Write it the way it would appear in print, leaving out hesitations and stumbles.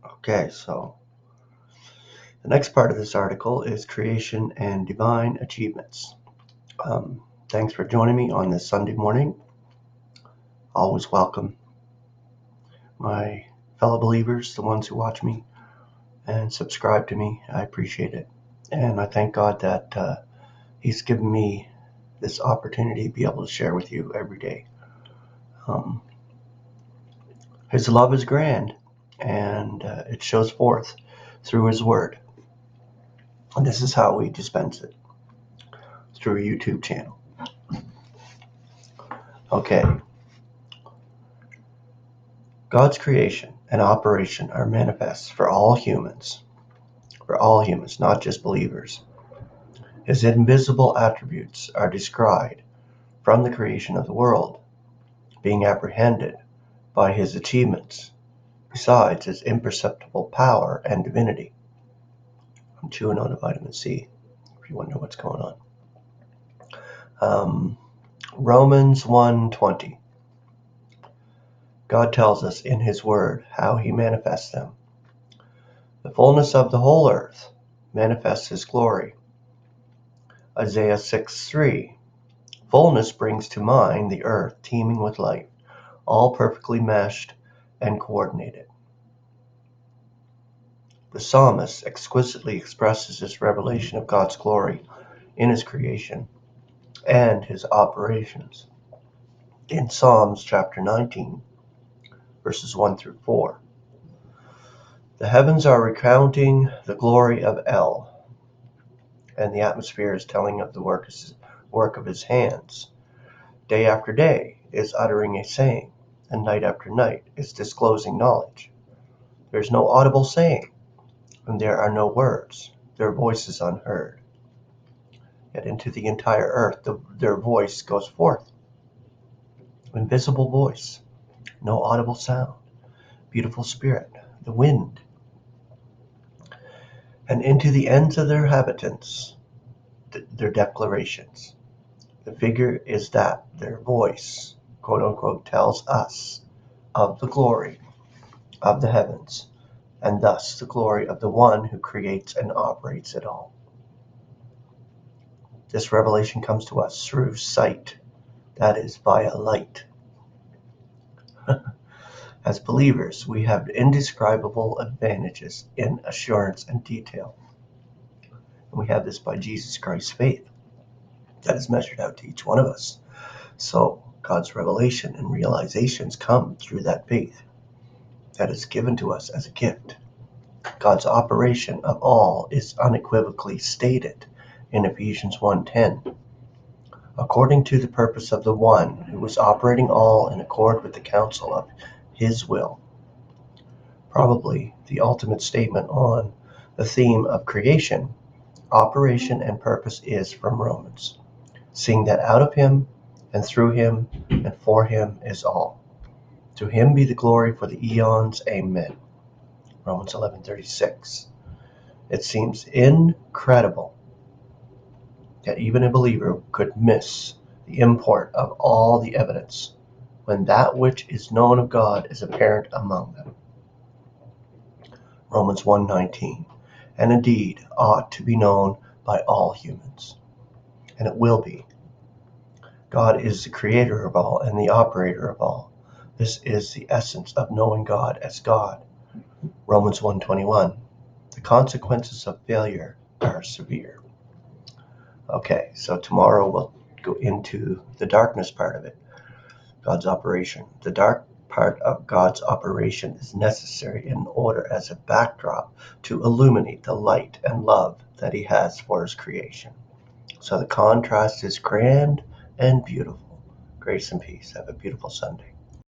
Okay, so the next part of this article is creation and divine achievements. Thanks for joining me on this Sunday morning. Always welcome my fellow believers, the ones who watch me and subscribe to me. I appreciate it. And I thank God that He's given me this opportunity to be able to share with you every day. His love is grand, and it shows forth through His Word. And this is how we dispense it, through a YouTube channel. Okay. God's creation and operation are manifest for all humans, not just believers. His invisible attributes are described from the creation of the world, being apprehended by His achievements, besides His imperceptible power and divinity. I'm chewing on a vitamin C, if you wonder what's going on. Romans 1:20. God tells us in His Word how He manifests them. The fullness of the whole earth manifests His glory. Isaiah 6:3. Fullness brings to mind the earth teeming with life, all perfectly meshed and coordinated. The psalmist exquisitely expresses this revelation of God's glory in His creation and His operations in Psalms chapter 19, verses 1 through 4. The heavens are recounting the glory of El, and the atmosphere is telling of the work of His hands. Day after day is uttering a saying, and night after night is disclosing knowledge. There is no audible saying, and there are no words, their voice is unheard. Yet into the entire earth their voice goes forth. Invisible voice, no audible sound, beautiful spirit, the wind. And into the ends of their inhabitants, their declarations. The figure is that their voice, quote unquote, tells us of the glory of the heavens, and thus the glory of the one who creates and operates it all. This revelation comes to us through sight, that is, via light. As believers, we have indescribable advantages in assurance and detail. And we have this by Jesus Christ's faith that is measured out to each one of us. So God's revelation and realizations come through that faith that is given to us as a gift. God's operation of all is unequivocally stated in Ephesians 1:10. According to the purpose of the one who was operating all in accord with the counsel of His will. Probably the ultimate statement on the theme of creation, operation, and purpose is from Romans, seeing that out of Him and through Him and for Him is all. To Him be the glory for the eons. Amen. Romans 11:36. It seems incredible that even a believer could miss the import of all the evidence when that which is known of God is apparent among them. Romans 1:19. And indeed ought to be known by all humans. And it will be. God is the creator of all and the operator of all. This is the essence of knowing God as God. Romans 1:21. The consequences of failure are severe. Okay, so tomorrow we'll go into the darkness part of it, God's operation. The dark part of God's operation is necessary in order as a backdrop to illuminate the light and love that He has for His creation. So the contrast is grand and beautiful. Grace and peace. Have a beautiful Sunday.